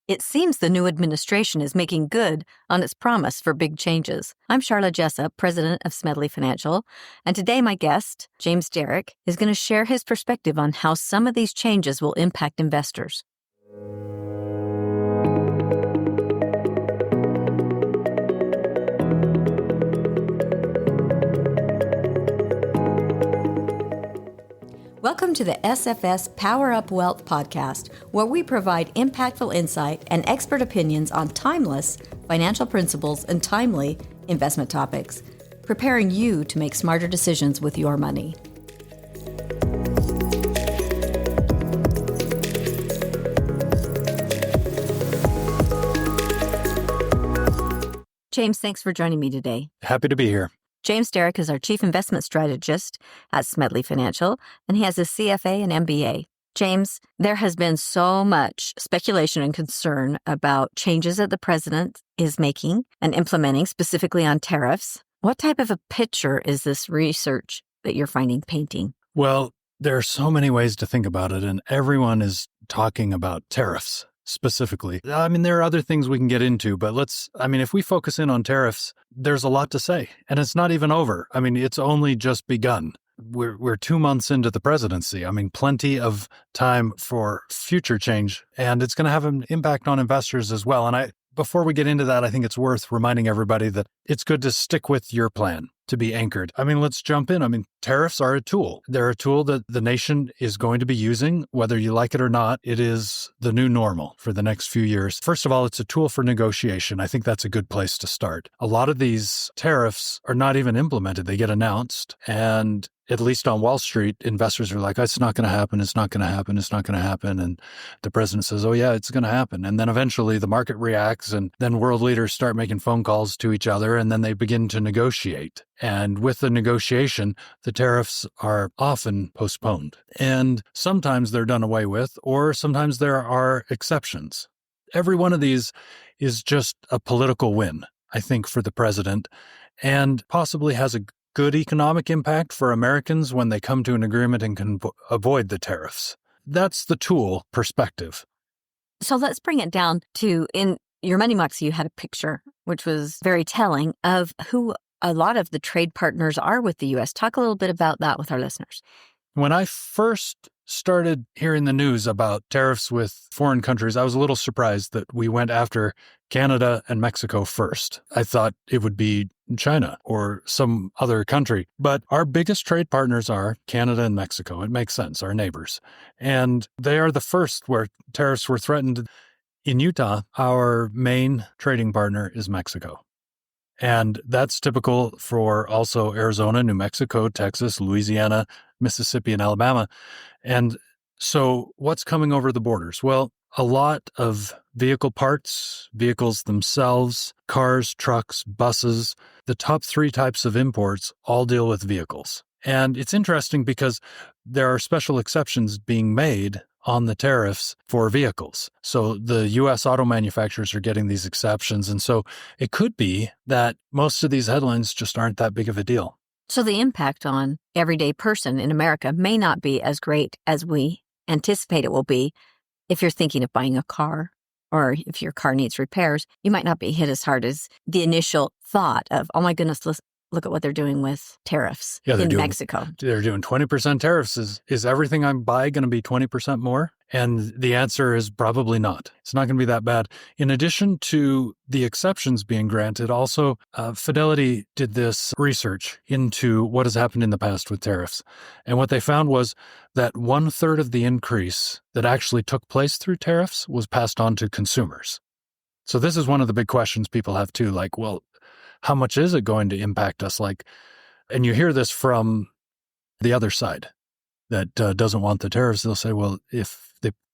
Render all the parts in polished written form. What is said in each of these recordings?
It seems the new administration is making good on its promise for big changes. I'm Sharla Jessop, president of Smedley Financial, and today my guest, James Derrick, is going to share his perspective on how some of these changes will impact investors. Welcome to the SFS Power Up Wealth podcast, where we provide impactful insight and expert opinions on timeless financial principles and timely investment topics, preparing you to make smarter decisions with your money. James, thanks for joining me today. Happy to be here. James Derrick is our Chief Investment Strategist at Smedley Financial, and he has a CFA and MBA. James, there has been so much speculation and concern about changes that the president is making and implementing, specifically on tariffs. What type of a picture is this research that you're finding painting? Well, there are so many ways to think about it, and everyone is talking about tariffs specifically. I mean, there are other things we can get into, but if we focus in on tariffs, there's a lot to say, and it's not even over. I mean, it's only just begun. We're 2 months into the presidency. I mean, plenty of time for future change, and it's going to have an impact on investors as well. And before we get into that, I think it's worth reminding everybody that it's good to stick with your plan, to be anchored. I mean, let's jump in. I mean, tariffs are a tool. They're a tool that the nation is going to be using, whether you like it or not. It is the new normal for the next few years. First of all, it's a tool for negotiation. I think that's a good place to start. A lot of these tariffs are not even implemented. They get announced, and at least on Wall Street, investors are like, it's not going to happen, it's not going to happen, it's not going to happen. And the president says, oh yeah, it's going to happen. And then eventually the market reacts, and then world leaders start making phone calls to each other, and then they begin to negotiate. And with the negotiation, the tariffs are often postponed. And sometimes they're done away with, or sometimes there are exceptions. Every one of these is just a political win, I think, for the president, and possibly has a good economic impact for Americans when they come to an agreement and can avoid the tariffs. That's the tool perspective. So let's bring it down to, in your Money Moxie, you had a picture, which was very telling of who a lot of the trade partners are with the U.S. Talk a little bit about that with our listeners. When I first started hearing the news about tariffs with foreign countries, I was a little surprised that we went after Canada and Mexico first. I thought it would be China or some other country. But our biggest trade partners are Canada and Mexico. It makes sense, our neighbors. And they are the first where tariffs were threatened. In Utah, our main trading partner is Mexico. And that's typical for also Arizona, New Mexico, Texas, Louisiana, Mississippi, and Alabama. And so what's coming over the borders? Well, a lot of vehicle parts, vehicles themselves, cars, trucks, buses. The top 3 types of imports all deal with vehicles. And it's interesting because there are special exceptions being made on the tariffs for vehicles. So the U.S. auto manufacturers are getting these exceptions. And so it could be that most of these headlines just aren't that big of a deal. So the impact on everyday person in America may not be as great as we anticipate it will be. If you're thinking of buying a car, or if your car needs repairs, you might not be hit as hard as the initial thought of, oh my goodness, look at what they're doing with tariffs in Mexico. They're doing 20% tariffs. Is everything I buy going to be 20% more? And the answer is probably not. It's not going to be that bad. In addition to the exceptions being granted, also Fidelity did this research into what has happened in the past with tariffs. And what they found was that 1/3 of the increase that actually took place through tariffs was passed on to consumers. So this is one of the big questions people have too, like, well, how much is it going to impact us? And you hear this from the other side that doesn't want the tariffs. They'll say, well, if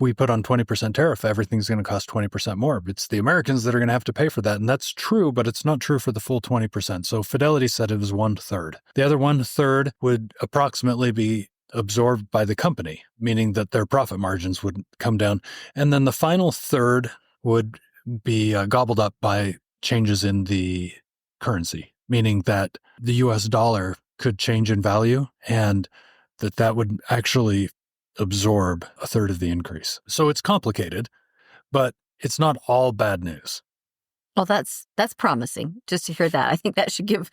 we put on 20% tariff, everything's going to cost 20% more. It's the Americans that are going to have to pay for that. And that's true, but it's not true for the full 20%. So Fidelity said it was 1/3. The other 1/3 would approximately be absorbed by the company, meaning that their profit margins would come down. And then the final third would be gobbled up by changes in the currency, meaning that the US dollar could change in value and that would actually absorb 1/3 of the increase. So it's complicated, but it's not all bad news. Well, that's promising just to hear that. I think that should give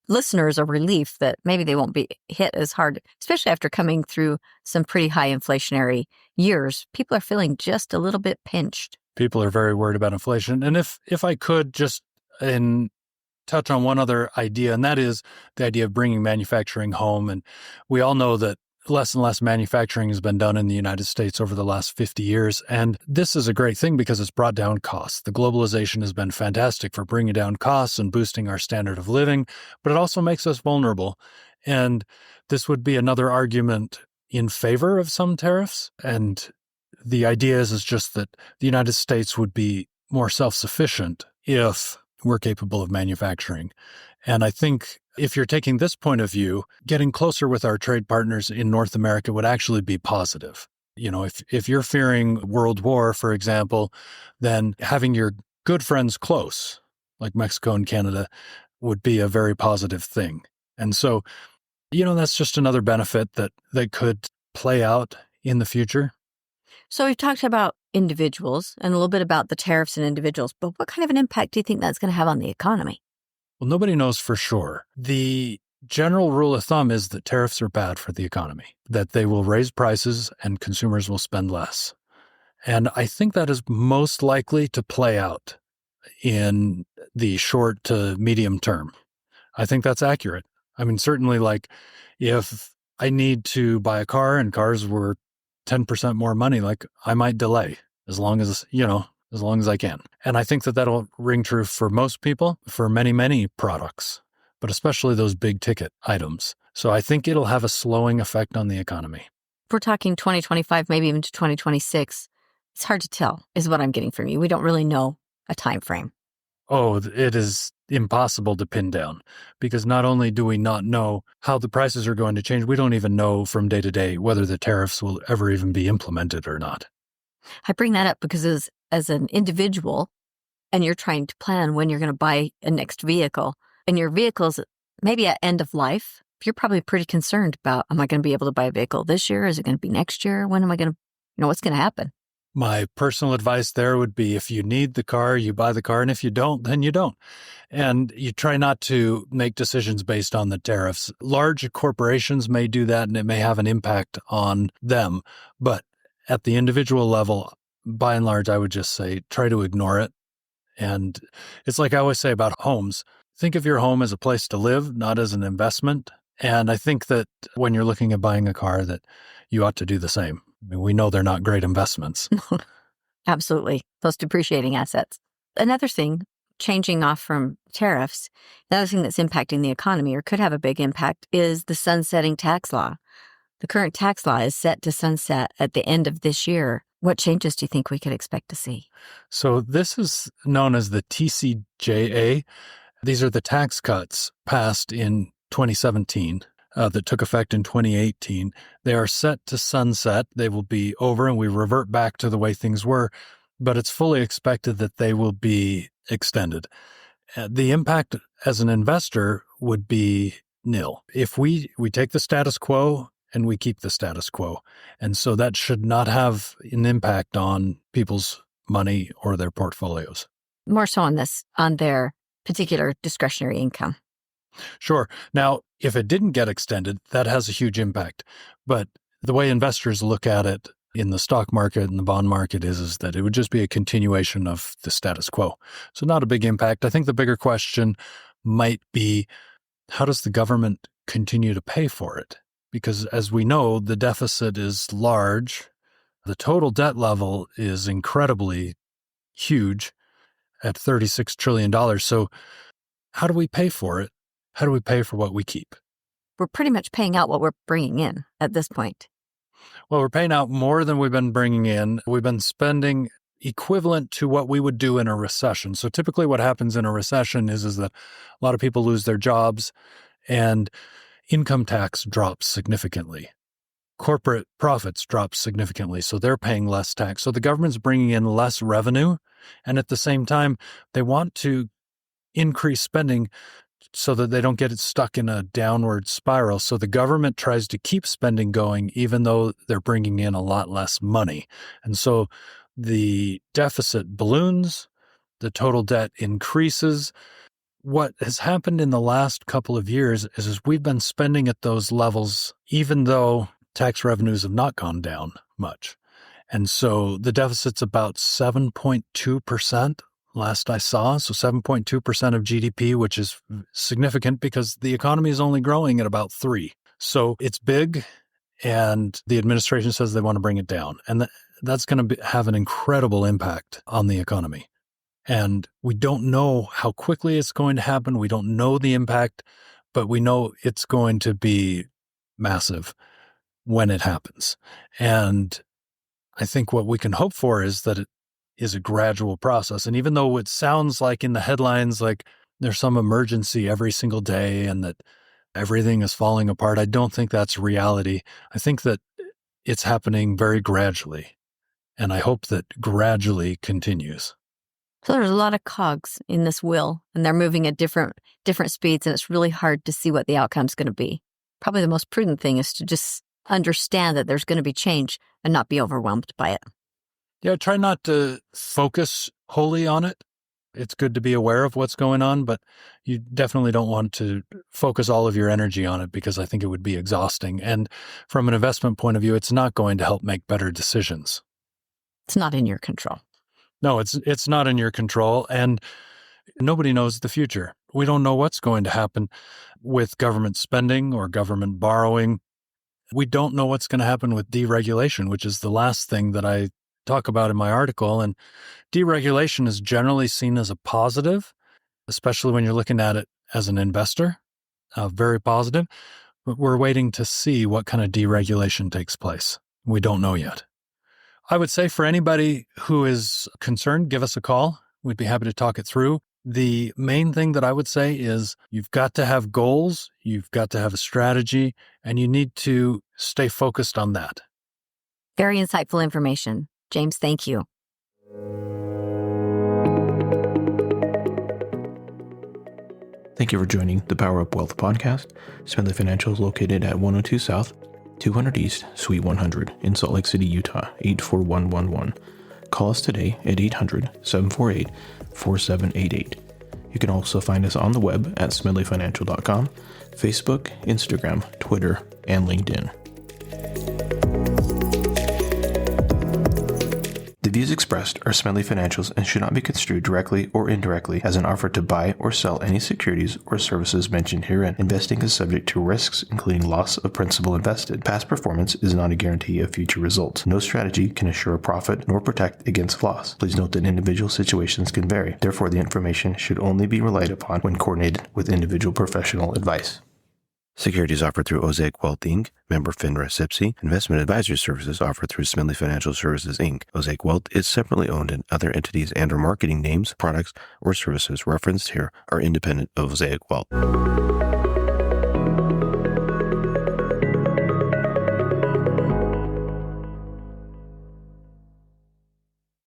listeners a relief that maybe they won't be hit as hard, especially after coming through some pretty high inflationary years. People are feeling just a little bit pinched. People are very worried about inflation. And if I could just touch on one other idea, and that is the idea of bringing manufacturing home. And we all know that less and less manufacturing has been done in the United States over the last 50 years. And this is a great thing because it's brought down costs. The globalization has been fantastic for bringing down costs and boosting our standard of living, but it also makes us vulnerable. And this would be another argument in favor of some tariffs. And the idea is just that the United States would be more self-sufficient if we're capable of manufacturing. And I think if you're taking this point of view, getting closer with our trade partners in North America would actually be positive. You know, if you're fearing world war, for example, then having your good friends close, like Mexico and Canada, would be a very positive thing. And so, you know, that's just another benefit that could play out in the future. So we've talked about individuals and a little bit about the tariffs and individuals, but what kind of an impact do you think that's going to have on the economy? Well, nobody knows for sure. The general rule of thumb is that tariffs are bad for the economy, that they will raise prices and consumers will spend less. And I think that is most likely to play out in the short to medium term. I think that's accurate. I mean, certainly, like, if I need to buy a car and cars were 10% more money, like, I might delay as long as I can. And I think that that'll ring true for most people, for many, many products, but especially those big ticket items. So I think it'll have a slowing effect on the economy. If we're talking 2025, maybe even to 2026, it's hard to tell, is what I'm getting from you. We don't really know a time frame. Oh, it is impossible to pin down because not only do we not know how the prices are going to change, we don't even know from day to day whether the tariffs will ever even be implemented or not. I bring that up because as an individual, and you're trying to plan when you're going to buy a next vehicle, and your vehicle's maybe at end of life, you're probably pretty concerned about, am I going to be able to buy a vehicle this year? Is it going to be next year? When am I going to, what's going to happen? My personal advice there would be, if you need the car, you buy the car, and if you don't, then you don't. And you try not to make decisions based on the tariffs. Large corporations may do that, and it may have an impact on them. But at the individual level, by and large, I would just say, try to ignore it. And it's like I always say about homes, think of your home as a place to live, not as an investment. And I think that when you're looking at buying a car, that you ought to do the same. I mean, we know they're not great investments. Absolutely. Those depreciating assets. Another thing, changing off from tariffs, another thing that's impacting the economy or could have a big impact is the sunsetting tax law. The current tax law is set to sunset at the end of this year. What changes do you think we could expect to see? So this is known as the TCJA. These are the tax cuts passed in 2017 that took effect in 2018. They are set to sunset. They will be over and we revert back to the way things were, but it's fully expected that they will be extended. The impact as an investor would be nil. If we take the status quo and we keep the status quo. And so that should not have an impact on people's money or their portfolios. More so on their particular discretionary income. Sure. Now, if it didn't get extended, that has a huge impact. But the way investors look at it in the stock market and the bond market is that it would just be a continuation of the status quo. So not a big impact. I think the bigger question might be, how does the government continue to pay for it? Because as we know, the deficit is large. The total debt level is incredibly huge at $36 trillion. So how do we pay for it? How do we pay for what we keep? We're pretty much paying out what we're bringing in at this point. Well, we're paying out more than we've been bringing in. We've been spending equivalent to what we would do in a recession. So typically what happens in a recession is that a lot of people lose their jobs and income tax drops significantly. Corporate profits drop significantly, so they're paying less tax. So the government's bringing in less revenue, and at the same time, they want to increase spending so that they don't get it stuck in a downward spiral. So the government tries to keep spending going, even though they're bringing in a lot less money. And so the deficit balloons, the total debt increases. What has happened in the last couple of years is we've been spending at those levels, even though tax revenues have not gone down much. And so the deficit's about 7.2% last I saw. So 7.2% of GDP, which is significant because the economy is only growing at about 3%. So it's big, and the administration says they want to bring it down. And that's going to have an incredible impact on the economy. And we don't know how quickly it's going to happen. We don't know the impact, but we know it's going to be massive when it happens. And I think what we can hope for is that it is a gradual process. And even though it sounds like in the headlines, like there's some emergency every single day and that everything is falling apart, I don't think that's reality. I think that it's happening very gradually. And I hope that gradually continues. So there's a lot of cogs in this wheel, and they're moving at different speeds, and it's really hard to see what the outcome's going to be. Probably the most prudent thing is to just understand that there's going to be change and not be overwhelmed by it. Yeah, try not to focus wholly on it. It's good to be aware of what's going on, but you definitely don't want to focus all of your energy on it because I think it would be exhausting. And from an investment point of view, it's not going to help make better decisions. It's not in your control. No, it's not in your control, and nobody knows the future. We don't know what's going to happen with government spending or government borrowing. We don't know what's going to happen with deregulation, which is the last thing that I talk about in my article. And deregulation is generally seen as a positive, especially when you're looking at it as an investor, very positive. But we're waiting to see what kind of deregulation takes place. We don't know yet. I would say for anybody who is concerned, give us a call. We'd be happy to talk it through. The main thing that I would say is you've got to have goals, you've got to have a strategy, and you need to stay focused on that. Very insightful information. James, thank you. Thank you for joining the Power Up Wealth podcast. Smedley Financial is located at 102 South, 200 East, Suite 100 in Salt Lake City, Utah, 84111. Call us today at 800-748-4788. You can also find us on the web at smedleyfinancial.com, Facebook, Instagram, Twitter, and LinkedIn. The views expressed are Smedley Financial's and should not be construed directly or indirectly as an offer to buy or sell any securities or services mentioned herein. Investing is subject to risks, including loss of principal invested. Past performance is not a guarantee of future results. No strategy can assure a profit nor protect against loss. Please note that individual situations can vary. Therefore, the information should only be relied upon when coordinated with individual professional advice. Securities offered through Osaic Wealth, Inc., member FINRA SIPC. Investment advisory services offered through Smedley Financial Services, Inc. Osaic Wealth is separately owned, and other entities and or marketing names, products, or services referenced here are independent of Osaic Wealth.